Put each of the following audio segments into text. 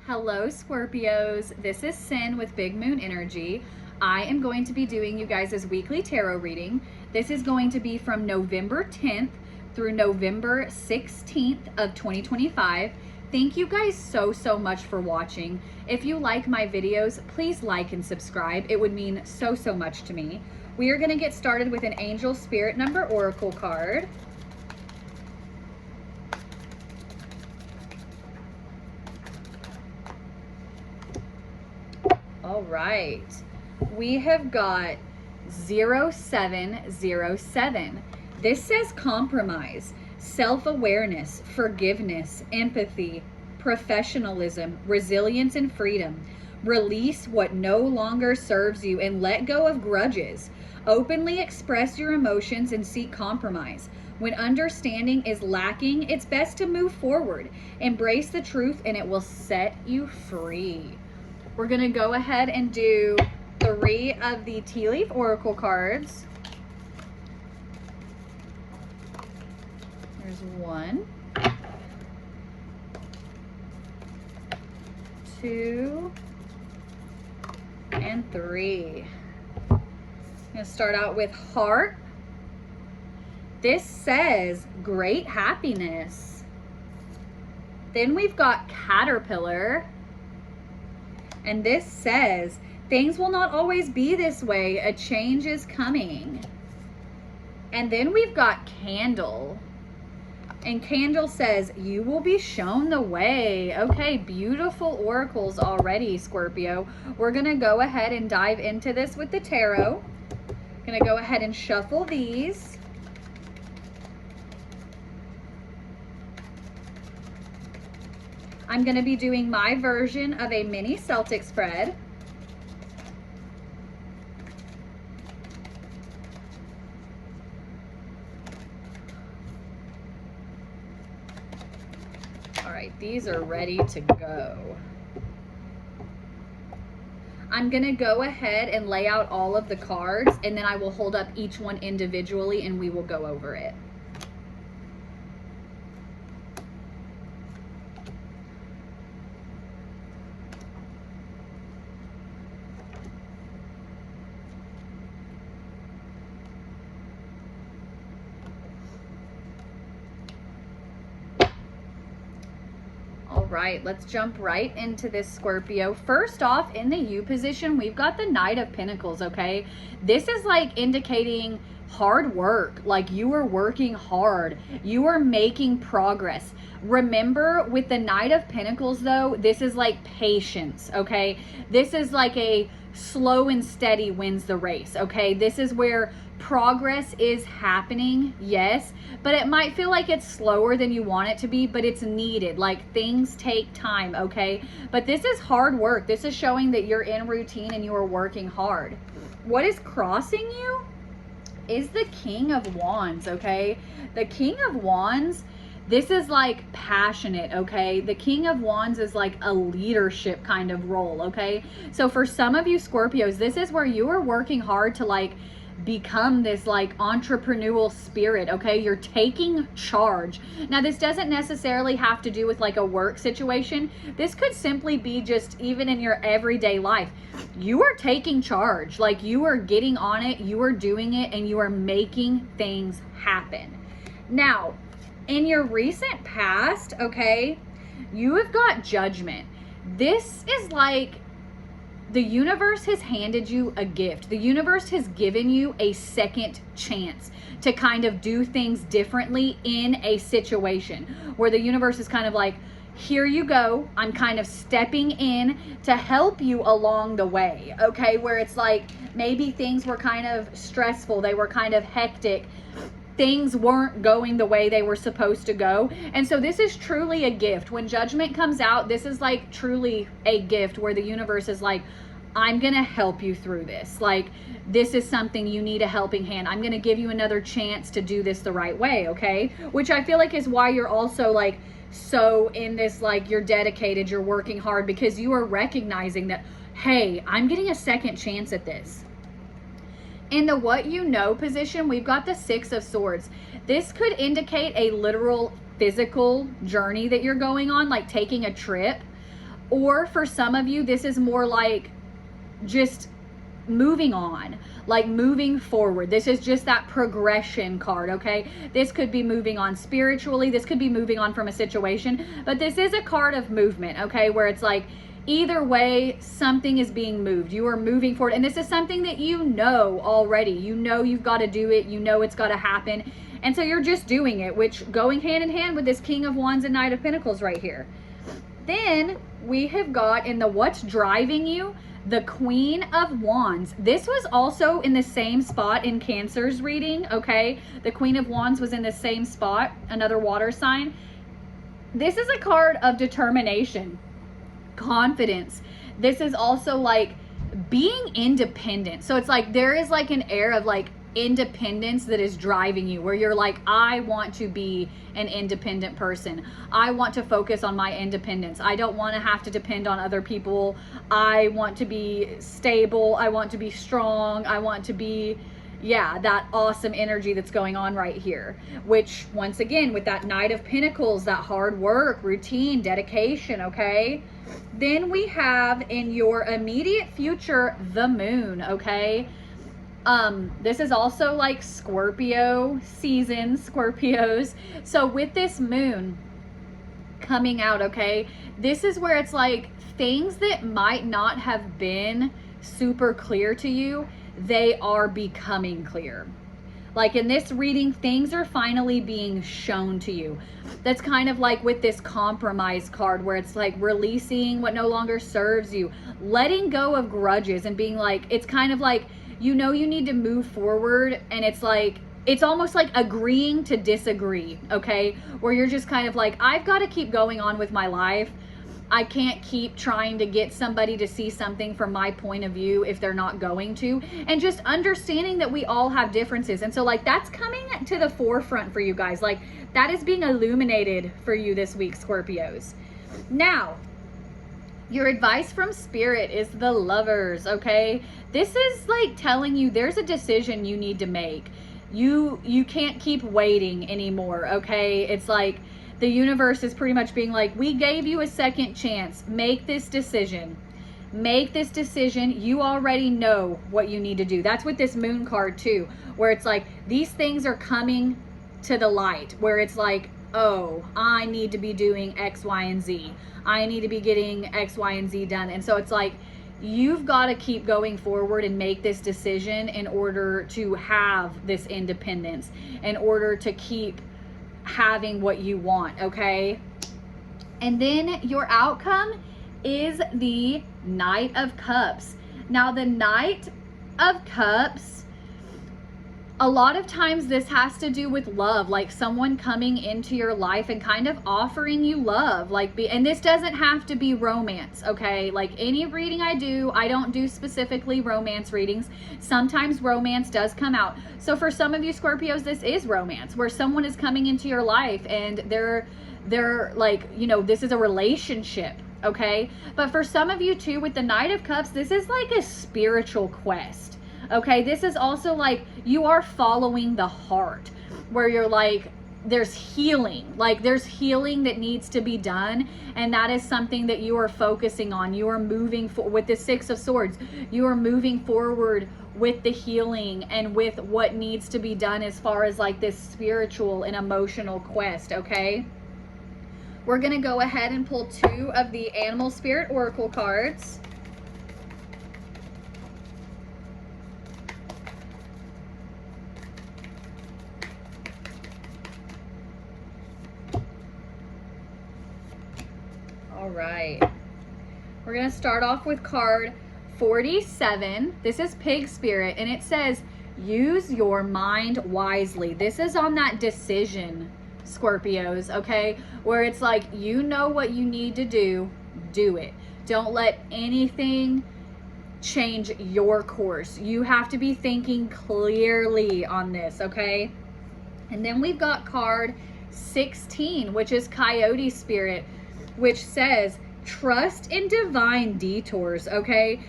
Hello Scorpios, this is Cyn with Big Moon Energy. I am going to be doing you guys' weekly tarot reading. This is going to be from November 10th through November 16th of 2025. Thank you guys so much for watching. If you like my videos, please like and subscribe. It would mean so much to me. We are going to get started with an Angel Spirit Number Oracle card. All right, we have got 0707. This says compromise, self-awareness, forgiveness, empathy, professionalism, resilience, and freedom. Release what no longer serves you and let go of grudges. Openly express your emotions and seek compromise. When understanding is lacking, it's best to move forward. Embrace the truth and it will set you free. We're going to go ahead and do 3 of the tea leaf oracle cards. There's 1, 2, and 3. I'm going to start out with heart. This says great happiness. Then we've got caterpillar. And this says, things will not always be this way. A change is coming. And then we've got candle. And candle says, you will be shown the way. Okay, beautiful oracles already, Scorpio. We're going to go ahead and dive into this with the tarot. Going to go ahead and shuffle these. I'm going to be doing my version of a mini Celtic spread. All right, these are ready to go. I'm going to go ahead and lay out all of the cards, and then I will hold up each one individually and we will go over it. Right, let's jump right into this, Scorpio. First off, in the U position, we've got the Knight of Pentacles, okay? This is like indicating hard work, like you are working hard. You are making progress. Remember, with the Knight of Pentacles, though, this is like patience, okay? This is like a slow and steady wins the race, okay? This is where progress is happening, yes, but it might feel like it's slower than you want it to be, but it's needed. Like, things take time, okay? But this is hard work. This is showing that you're in routine and you are working hard. What is crossing you is the King of Wands, okay? The King of Wands, this is like passionate, okay? The King of Wands is like a leadership kind of role, okay? So for some of you Scorpios, this is where you are working hard to like become this like entrepreneurial spirit, okay? You're taking charge. Now, this doesn't necessarily have to do with like a work situation. This could simply be just even in your everyday life. You are taking charge, like you are getting on it, you are doing it, and you are making things happen. Now, in your recent past, okay, you have got Judgment. This is like the universe has handed you a gift. The universe has given you a second chance to kind of do things differently in a situation where the universe is kind of like, here you go. I'm kind of stepping in to help you along the way, okay? Where it's like maybe things were kind of stressful. They were kind of hectic. Things weren't going the way they were supposed to go. And so this is truly a gift. When Judgment comes out, this is like truly a gift where the universe is like, I'm going to help you through this. Like, this is something you need a helping hand. I'm going to give you another chance to do this the right way, okay? Which I feel like is why you're also like so in this, like you're dedicated, you're working hard, because you are recognizing that, hey, I'm getting a second chance at this. In the what you know position, we've got the Six of Swords. This could indicate a literal physical journey that you're going on, like taking a trip. Or for some of you, this is more like just moving on, like moving forward. This is just that progression card, okay? This could be moving on spiritually. This could be moving on from a situation, but this is a card of movement, okay? Where it's like, either way, something is being moved. You are moving forward. And this is something that you know already. You know you've got to do it. You know it's got to happen. And so you're just doing it, which going hand in hand with this King of Wands and Knight of Pentacles right here. Then we have got in the what's driving you, the Queen of Wands. This was also in the same spot in Cancer's reading, okay? The Queen of Wands was in the same spot, another water sign. This is a card of determination, confidence. This is also like being independent. So it's like there is like an air of like independence that is driving you, where you're like, I want to be an independent person. I want to focus on my independence. I don't want to have to depend on other people. I want to be stable. I want to be strong. I want to be, yeah, that awesome energy that's going on right here, which once again, with that Knight of Pentacles, that hard work, routine, dedication, okay? Then we have in your immediate future, the Moon, okay? This is also like Scorpio season, Scorpios. So with this Moon coming out, okay, this is where it's like things that might not have been super clear to you, they are becoming clear. Like in this reading, things are finally being shown to you. That's kind of like with this compromise card, where it's like releasing what no longer serves you, letting go of grudges, and being like, it's kind of like, you know, you need to move forward, and it's like, it's almost like agreeing to disagree, okay? Where you're just kind of like, I've got to keep going on with my life. I can't keep trying to get somebody to see something from my point of view if they're not going to. And just understanding that we all have differences. And so like that's coming to the forefront for you guys. Like that is being illuminated for you this week, Scorpios. Now, your advice from Spirit is the Lovers, okay? This is like telling you there's a decision you need to make. You can't keep waiting anymore, okay? It's like the universe is pretty much being like, we gave you a second chance. Make this decision. Make this decision. You already know what you need to do. That's with this Moon card too, where it's like these things are coming to the light, where it's like, oh, I need to be doing X, Y, and Z. I need to be getting X, Y, and Z done. And so it's like, you've got to keep going forward and make this decision in order to have this independence, in order to keep having what you want, okay? And then your outcome is the Knight of Cups. Now, the Knight of Cups, a lot of times this has to do with love, like someone coming into your life and kind of offering you love, like and this doesn't have to be romance, okay? Like any reading I do, I don't do specifically romance readings. Sometimes romance does come out. So for some of you Scorpios, this is romance, where someone is coming into your life and they're like, you know, this is a relationship, okay? But for some of you too, with the Knight of Cups, this is like a spiritual quest. Okay, this is also like you are following the heart, where you're like, there's healing, like there's healing that needs to be done, and that is something that you are focusing on. You are moving with the Six of Swords. You are moving forward with the healing and with what needs to be done as far as like this spiritual and emotional quest, okay? We're gonna go ahead and pull 2 of the Animal Spirit Oracle cards. All right, we're gonna start off with card 47. This is Pig Spirit, and it says, use your mind wisely. This is on that decision, Scorpios, okay? Where it's like, you know what you need to do it. Don't let anything change your course. You have to be thinking clearly on this, okay? And then we've got card 16, which is Coyote Spirit, which says, trust in divine detours, okay?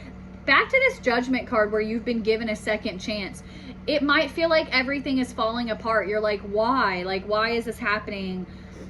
Back to this Judgment card where you've been given a second chance. It might feel like everything is falling apart. You're like, why? Like, why is this happening?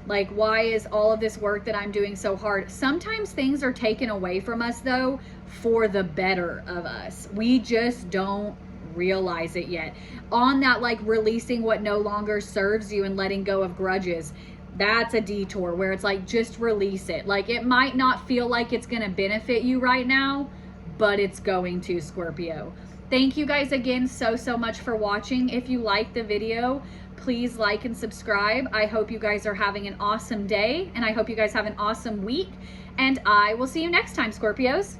Like, why is all of this work that I'm doing so hard? Sometimes things are taken away from us, though, for the better of us. We just don't realize it yet. On that, like, releasing what no longer serves you and letting go of grudges, that's a detour where it's like, just release it. Like, it might not feel like it's going to benefit you right now, but it's going to, Scorpio. Thank you guys again so much for watching. If you liked the video, please like and subscribe. I hope you guys are having an awesome day, and I hope you guys have an awesome week, and I will see you next time, Scorpios.